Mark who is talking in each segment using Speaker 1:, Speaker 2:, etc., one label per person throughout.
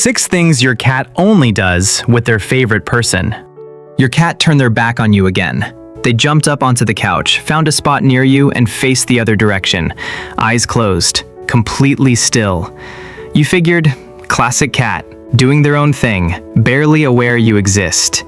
Speaker 1: 6 things your cat only does with their favorite person. Your cat turned their back on you again. They jumped up onto the couch, found a spot near you, and faced the other direction, eyes closed, completely still. You figured, classic cat, doing their own thing, barely aware you exist.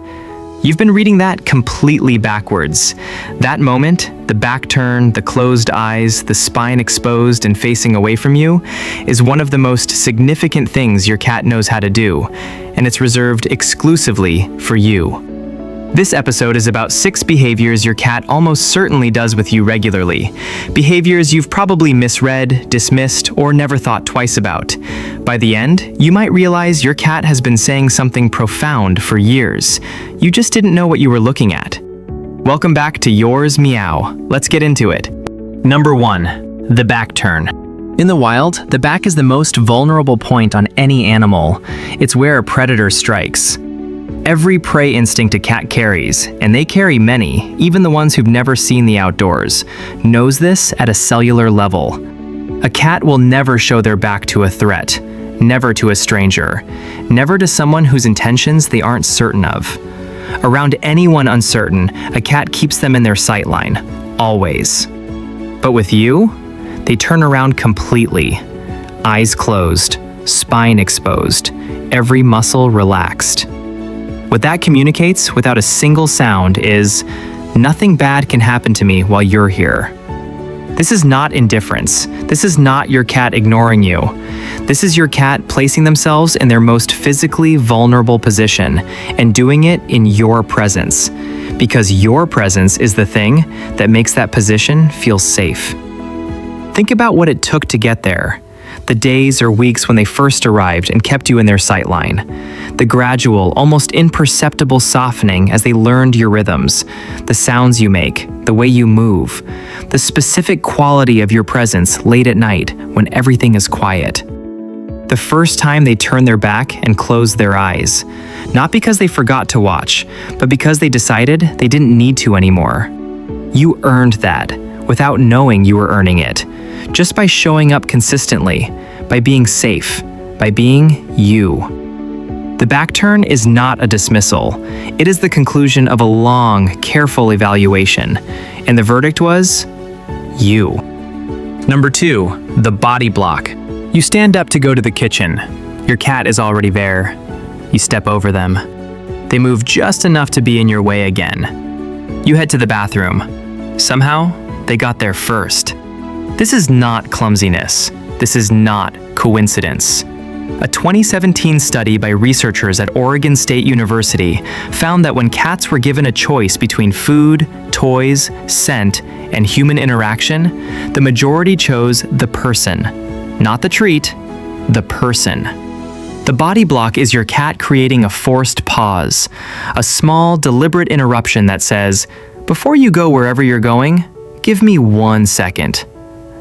Speaker 1: You've been reading that completely backwards. That moment, the back turn, the closed eyes, the spine exposed and facing away from you, is one of the most significant things your cat knows how to do, and it's reserved exclusively for you. This episode is about 6 behaviors your cat almost certainly does with you regularly. Behaviors you've probably misread, dismissed, or never thought twice about. By the end, you might realize your cat has been saying something profound for years. You just didn't know what you were looking at. Welcome back to Yours Meow. Let's get into it. Number 1. The back turn. In the wild, the back is the most vulnerable point on any animal. It's where a predator strikes. Every prey instinct a cat carries, and they carry many, even the ones who've never seen the outdoors, knows this at a cellular level. A cat will never show their back to a threat, never to a stranger, never to someone whose intentions they aren't certain of. Around anyone uncertain, a cat keeps them in their sightline, always. But with you, they turn around completely, eyes closed, spine exposed, every muscle relaxed. What that communicates without a single sound is, nothing bad can happen to me while you're here. This is not indifference. This is not your cat ignoring you. This is your cat placing themselves in their most physically vulnerable position and doing it in your presence, because your presence is the thing that makes that position feel safe. Think about what it took to get there. The days or weeks when they first arrived and kept you in their sightline. The gradual, almost imperceptible softening as they learned your rhythms, the sounds you make, the way you move, the specific quality of your presence late at night when everything is quiet. The first time they turned their back and closed their eyes, not because they forgot to watch, but because they decided they didn't need to anymore. You earned that, without knowing you were earning it. Just by showing up consistently, by being safe, by being you. The back turn is not a dismissal. It is the conclusion of a long, careful evaluation. And the verdict was, you. Number 2, the body block. You stand up to go to the kitchen. Your cat is already there. You step over them. They move just enough to be in your way again. You head to the bathroom. Somehow, they got there first. This is not clumsiness. This is not coincidence. A 2017 study by researchers at Oregon State University found that when cats were given a choice between food, toys, scent, and human interaction, the majority chose the person. Not the treat, the person. The body block is your cat creating a forced pause, a small, deliberate interruption that says, "Before you go wherever you're going, give me 1 second."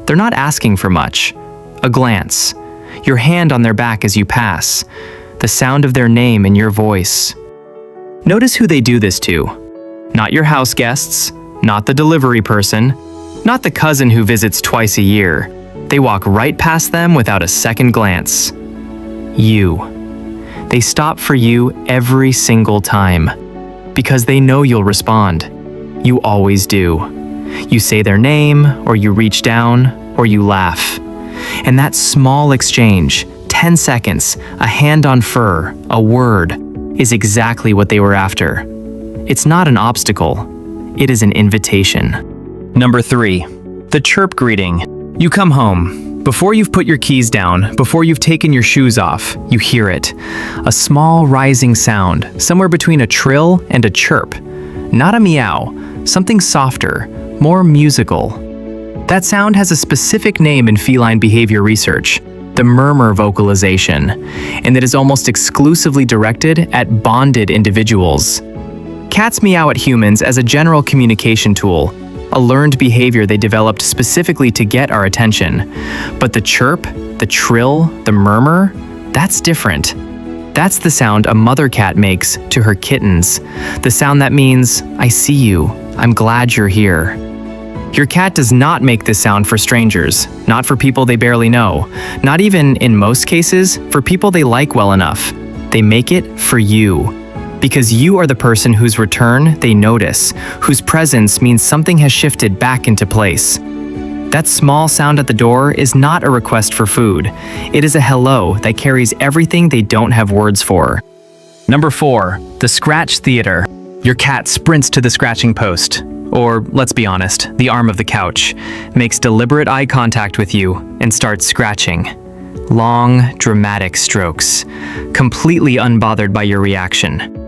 Speaker 1: They're not asking for much. A glance, your hand on their back as you pass, the sound of their name in your voice. Notice who they do this to. Not your house guests, not the delivery person, not the cousin who visits twice a year. They walk right past them without a second glance. You. They stop for you every single time, because they know you'll respond. You always do. You say their name, or you reach down, or you laugh. And that small exchange, 10 seconds, a hand on fur, a word, is exactly what they were after. It's not an obstacle. It is an invitation. Number 3, the chirp greeting. You come home. Before you've put your keys down, before you've taken your shoes off, you hear it. A small rising sound, somewhere between a trill and a chirp. Not a meow, something softer, more musical. That sound has a specific name in feline behavior research, the murmur vocalization, and it is almost exclusively directed at bonded individuals. Cats meow at humans as a general communication tool, a learned behavior they developed specifically to get our attention. But the chirp, the trill, the murmur, that's different. That's the sound a mother cat makes to her kittens, the sound that means, "I see you, I'm glad you're here." Your cat does not make this sound for strangers, not for people they barely know, not even, in most cases, for people they like well enough. They make it for you. Because you are the person whose return they notice, whose presence means something has shifted back into place. That small sound at the door is not a request for food. It is a hello that carries everything they don't have words for. Number 4, the scratch theater. Your cat sprints to the scratching post, or let's be honest, the arm of the couch, makes deliberate eye contact with you and starts scratching. Long, dramatic strokes, completely unbothered by your reaction.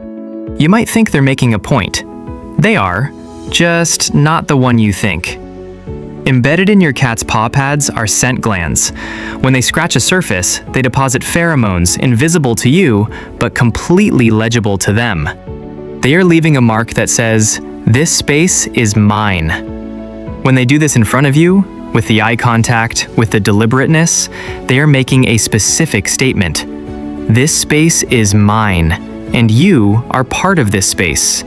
Speaker 1: You might think they're making a point. They are, just not the one you think. Embedded in your cat's paw pads are scent glands. When they scratch a surface, they deposit pheromones invisible to you, but completely legible to them. They are leaving a mark that says, "This space is mine." When they do this in front of you, with the eye contact, with the deliberateness, they are making a specific statement. This space is mine, and you are part of this space.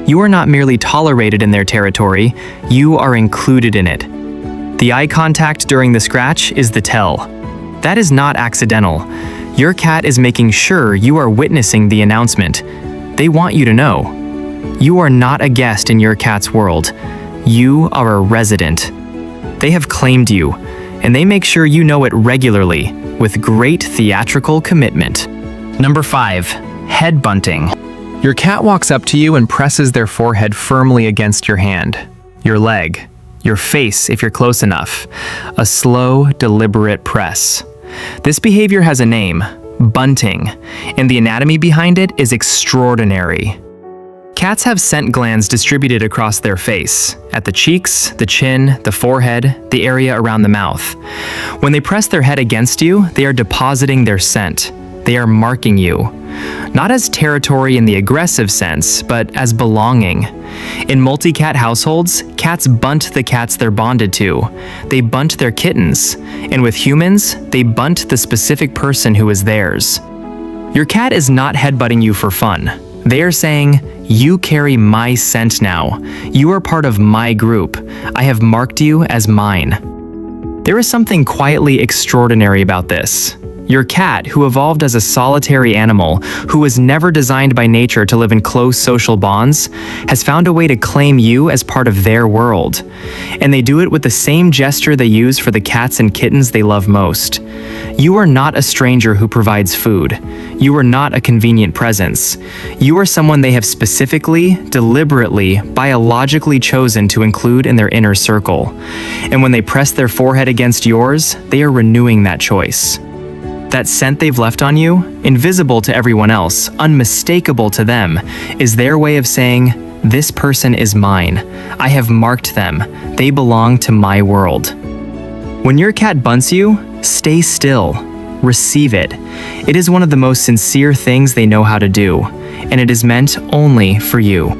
Speaker 1: You are not merely tolerated in their territory, you are included in it. The eye contact during the scratch is the tell. That is not accidental. Your cat is making sure you are witnessing the announcement. They want you to know. You are not a guest in your cat's world. You are a resident. They have claimed you, and they make sure you know it regularly, with great theatrical commitment. Number 5, head bunting. Your cat walks up to you and presses their forehead firmly against your hand, your leg, your face if you're close enough. A slow, deliberate press. This behavior has a name, bunting, and the anatomy behind it is extraordinary. Cats have scent glands distributed across their face, at the cheeks, the chin, the forehead, the area around the mouth. When they press their head against you, they are depositing their scent. They are marking you. Not as territory in the aggressive sense, but as belonging. In multi-cat households, cats bunt the cats they're bonded to. They bunt their kittens. And with humans, they bunt the specific person who is theirs. Your cat is not headbutting you for fun. They are saying, "You carry my scent now. You are part of my group. I have marked you as mine." There is something quietly extraordinary about this. Your cat, who evolved as a solitary animal, who was never designed by nature to live in close social bonds, has found a way to claim you as part of their world. And they do it with the same gesture they use for the cats and kittens they love most. You are not a stranger who provides food. You are not a convenient presence. You are someone they have specifically, deliberately, biologically chosen to include in their inner circle. And when they press their forehead against yours, they are renewing that choice. That scent they've left on you, invisible to everyone else, unmistakable to them, is their way of saying, "This person is mine. I have marked them. They belong to my world." When your cat bunts you, stay still. Receive it. It is one of the most sincere things they know how to do, and it is meant only for you.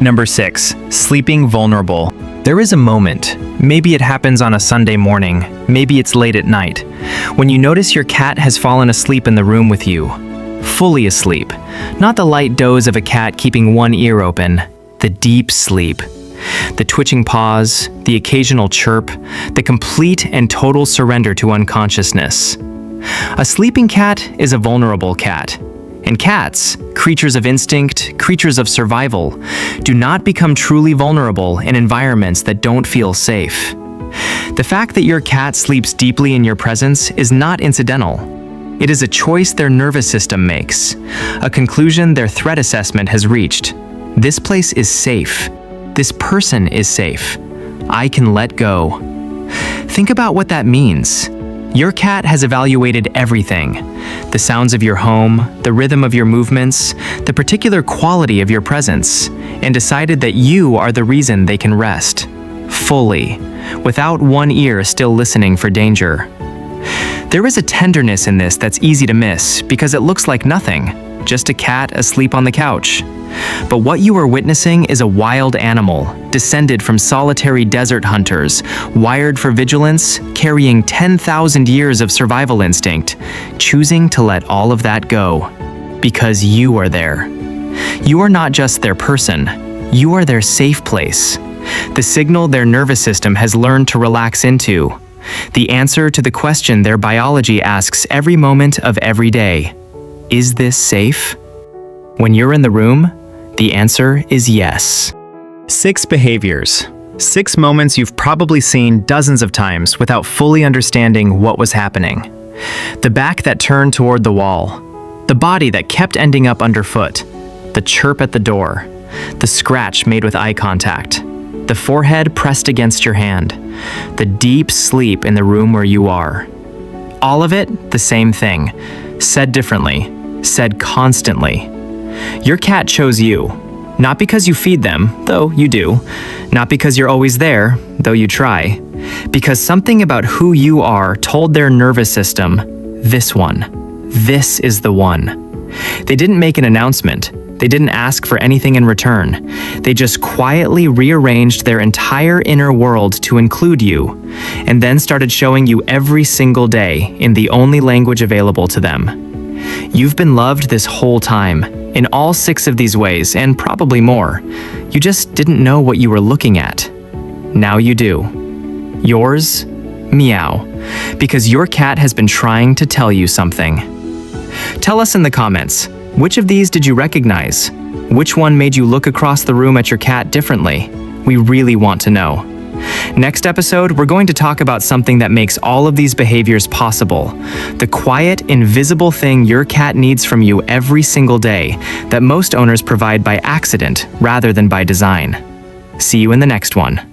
Speaker 1: Number 6, sleeping vulnerable. There is a moment, maybe it happens on a Sunday morning, maybe it's late at night, when you notice your cat has fallen asleep in the room with you. Fully asleep. Not the light doze of a cat keeping one ear open. The deep sleep. The twitching paws, the occasional chirp, the complete and total surrender to unconsciousness. A sleeping cat is a vulnerable cat. And cats, creatures of instinct, creatures of survival, do not become truly vulnerable in environments that don't feel safe. The fact that your cat sleeps deeply in your presence is not incidental. It is a choice their nervous system makes, a conclusion their threat assessment has reached. This place is safe. This person is safe. I can let go. Think about what that means. Your cat has evaluated everything. The sounds of your home, the rhythm of your movements, the particular quality of your presence, and decided that you are the reason they can rest. Fully, without one ear still listening for danger. There is a tenderness in this that's easy to miss because it looks like nothing, just a cat asleep on the couch. But what you are witnessing is a wild animal, descended from solitary desert hunters, wired for vigilance, carrying 10,000 years of survival instinct, choosing to let all of that go. Because you are there. You are not just their person, you are their safe place, The signal their nervous system has learned to relax into. The answer to the question their biology asks every moment of every day. Is this safe? When you're in the room, the answer is yes. 6 behaviors. 6 moments you've probably seen dozens of times without fully understanding what was happening. The back that turned toward the wall. The body that kept ending up underfoot. The chirp at the door. The scratch made with eye contact. The forehead pressed against your hand. The deep sleep in the room where you are. All of it, the same thing. Said differently. Said constantly. Your cat chose you. Not because you feed them, though you do. Not because you're always there, though you try. Because something about who you are told their nervous system, this one. This is the one. They didn't make an announcement. They didn't ask for anything in return. They just quietly rearranged their entire inner world to include you, and then started showing you every single day in the only language available to them. You've been loved this whole time, in all 6 of these ways, and probably more. You just didn't know what you were looking at. Now you do. Yours, meow, because your cat has been trying to tell you something. Tell us in the comments, which of these did you recognize? Which one made you look across the room at your cat differently? We really want to know. Next episode, we're going to talk about something that makes all of these behaviors possible. The quiet, invisible thing your cat needs from you every single day that most owners provide by accident rather than by design. See you in the next one.